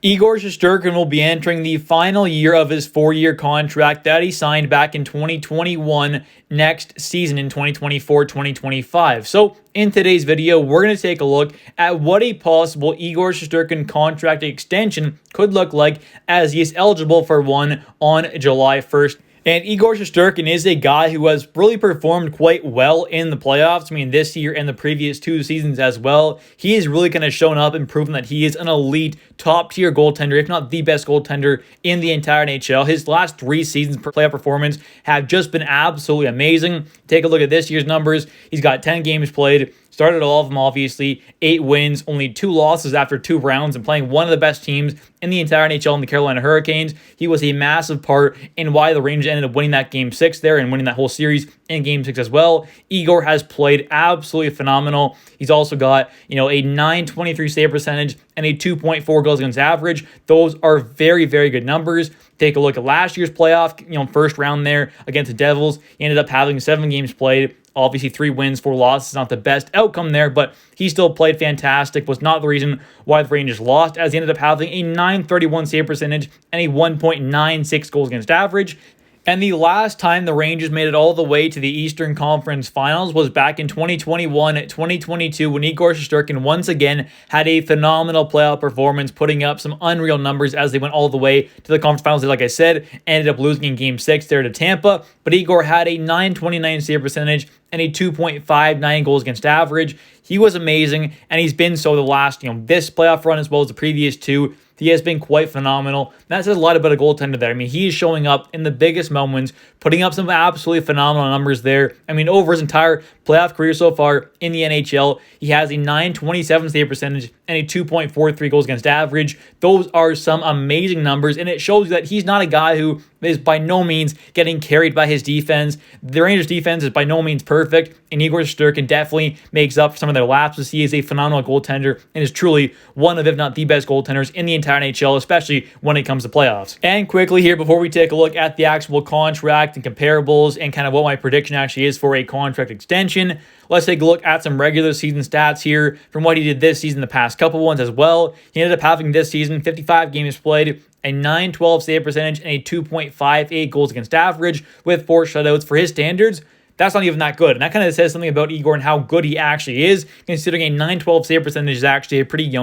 Igor Shesterkin will be entering the final year of his 4-year contract that he signed back in 2021 next season in 2024-2025. So in today's video, we're going to take a look at what a possible Igor Shesterkin contract extension could look like as he is eligible for one on July 1st. And Igor Shesterkin is a guy who has really performed quite well in the playoffs. I mean, this year and the previous 2 seasons as well. He has really kind of shown up and proven that he is an elite, top-tier goaltender, if not the best goaltender in the entire NHL. His last 3 seasons per playoff performance have just been absolutely amazing. Take a look at this year's numbers. He's got 10 games played. Started all of them, obviously. 8 wins, only 2 losses after 2 rounds, and playing one of the best teams in the entire NHL in the Carolina Hurricanes. He was a massive part in why the Rangers ended up winning that Game 6 there and winning that whole series in Game 6 as well. Igor has played absolutely phenomenal. He's also got, a .923 save percentage and a 2.4 goals against average. Those are very, very good numbers. Take a look at last year's playoff, first round there against the Devils. He ended up having 7 games played. Obviously, 3 wins, 4 losses, not the best outcome there, but he still played fantastic. Was not the reason why the Rangers lost, as he ended up having a .931 save percentage and a 1.96 goals against average. And the last time the Rangers made it all the way to the Eastern Conference Finals was back in 2021-2022 when Igor Shesterkin once again had a phenomenal playoff performance, putting up some unreal numbers as they went all the way to the Conference Finals. Like I said, ended up losing in Game 6 there to Tampa, but Igor had a .929 save percentage and a 2.59 goals against average. He was amazing, and he's been so the last, this playoff run as well as the previous 2. He has been quite phenomenal. That says a lot about a goaltender there. I mean, he is showing up in the biggest moments, putting up some absolutely phenomenal numbers there. I mean, over his entire playoff career so far in the NHL, he has a .927 save percentage and a 2.43 goals against average. Those are some amazing numbers, and it shows that he's not a guy who is by no means getting carried by his defense. The Rangers' defense is by no means perfect, and Igor Shesterkin definitely makes up for some of their lapses. He is a phenomenal goaltender and is truly one of, if not the best goaltenders in the entire NHL, especially when it comes to playoffs. And quickly here, before we take a look at the actual contract and comparables and kind of what my prediction actually is for a contract extension, let's take a look at some regular season stats here from what he did this season, the past couple ones as well. He ended up having this season 55 games played, a .912 save percentage, and a 2.58 goals against average with 4 shutouts. For his standards, that's not even that good. And that kind of says something about Igor and how good he actually is, considering a .912 save percentage is actually a pretty,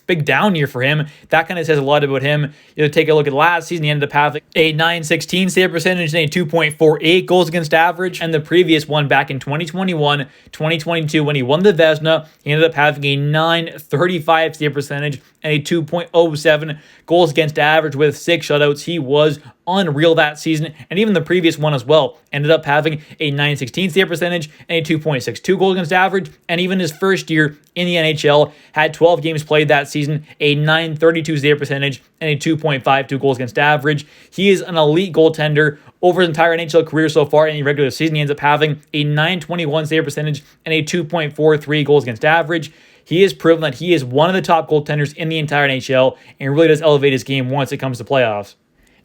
big down year for him. That kind of says a lot about him. Take a look at last season. He ended up having a .916 save percentage and a 2.48 goals against average. And the previous one back in 2021-2022 when he won the Vezina, he ended up having a .935 save percentage and a 2.07 goals against average with 6 shutouts. He was unreal that season, and even the previous one as well. Ended up having a .916 save percentage and a 2.62 goals against average, and even his first year in the NHL had 12 games played that season, a .932 save percentage and a 2.52 goals against average. He is an elite goaltender. Over his entire NHL career so far in the regular season, he ends up having a .921 save percentage and a 2.43 goals against average. He has proven that he is one of the top goaltenders in the entire NHL and really does elevate his game once it comes to playoffs.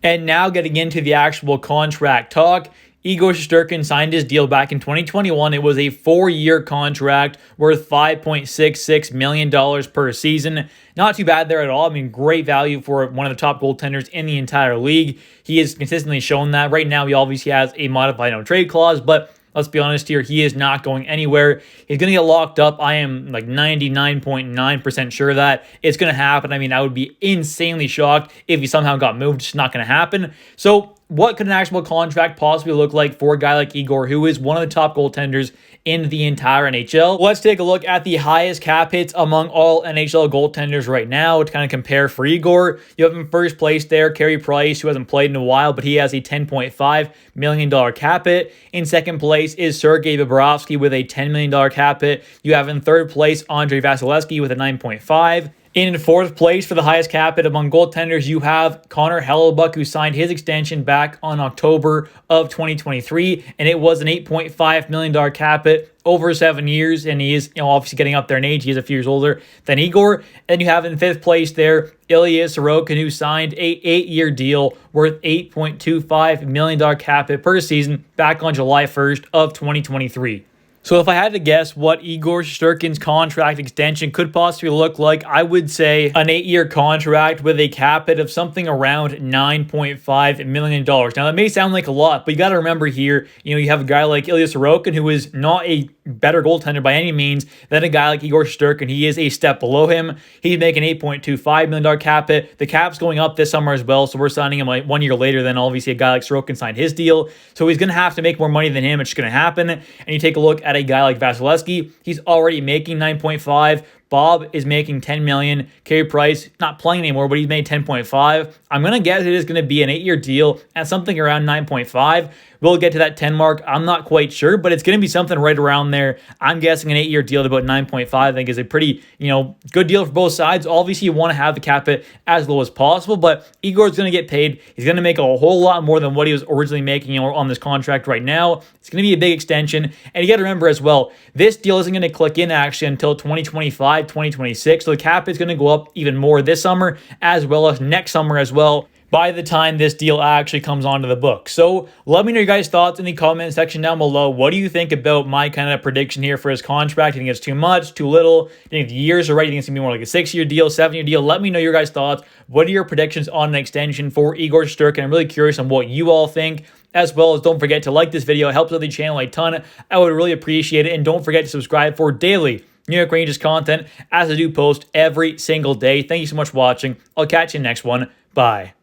And now getting into the actual contract talk, Igor Shesterkin signed his deal back in 2021. It was a 4-year contract worth $5.66 million per season. Not too bad there at all. I mean, great value for one of the top goaltenders in the entire league. He has consistently shown that. Right now, he obviously has a modified no trade clause, but let's be honest here, he is not going anywhere. He's going to get locked up. I am like 99.9% sure that it's going to happen. I mean, I would be insanely shocked if he somehow got moved. It's not going to happen. So what could an actual contract possibly look like for a guy like Igor, who is one of the top goaltenders in the entire NHL? Let's take a look at the highest cap hits among all NHL goaltenders right now to kind of compare for Igor. You have in first place there, Carey Price, who hasn't played in a while, but he has a $10.5 million cap hit. In second place is Sergei Bobrovsky with a $10 million cap hit. You have in third place Andrei Vasilevsky with a 9.5. In fourth place for the highest cap hit among goaltenders, you have Connor Hellebuyck, who signed his extension back on October of 2023, and it was an $8.5 million cap hit over 7 years, and he is obviously getting up there in age. He is a few years older than Igor. And you have in fifth place there Ilya Sorokin, who signed a 8-year deal worth $8.25 million cap hit per season back on July 1st of 2023. So if I had to guess what Igor Shesterkin's contract extension could possibly look like, I would say an 8-year contract with a cap hit of something around $9.5 million. Now that may sound like a lot, but you got to remember here, you have a guy like Ilya Sorokin, who is not a better goaltender by any means than a guy like Igor Shesterkin. He is a step below him. He's making $8.25 million cap hit. The cap's going up this summer as well, so we're signing him like 1 year later than obviously a guy like Sorokin signed his deal. So he's going to have to make more money than him. It's just going to happen. And you take a look at a guy like Vasilevsky. He's already making 9.5. Bob is making $10 million. Carey Price, not playing anymore, but he's made 10.5. I'm going to guess it is going to be an 8-year deal at something around 9.5. We'll get to that 10 mark. I'm not quite sure, but it's going to be something right around there. I'm guessing an 8-year deal at about 9.5, I think, is a pretty, good deal for both sides. Obviously, you want to have the cap hit as low as possible, but Igor's going to get paid. He's going to make a whole lot more than what he was originally making on this contract right now. It's going to be a big extension. And you got to remember as well, this deal isn't going to click in actually until 2025, 2026. So the cap is going to go up even more this summer as well as next summer as well, by the time this deal actually comes onto the book. So let me know your guys' thoughts in the comment section down below. What do you think about my kind of prediction here for his contract? Do you think it's too much, too little? Do you think the years are right? Do you think it's going to be more like a 6-year deal, 7-year deal? Let me know your guys' thoughts. What are your predictions on an extension for Igor Shesterkin? I'm really curious on what you all think. As well as don't forget to like this video. It helps out the channel a ton. I would really appreciate it. And don't forget to subscribe for daily New York Rangers content, as I do post every single day. Thank you so much for watching. I'll catch you in the next one. Bye.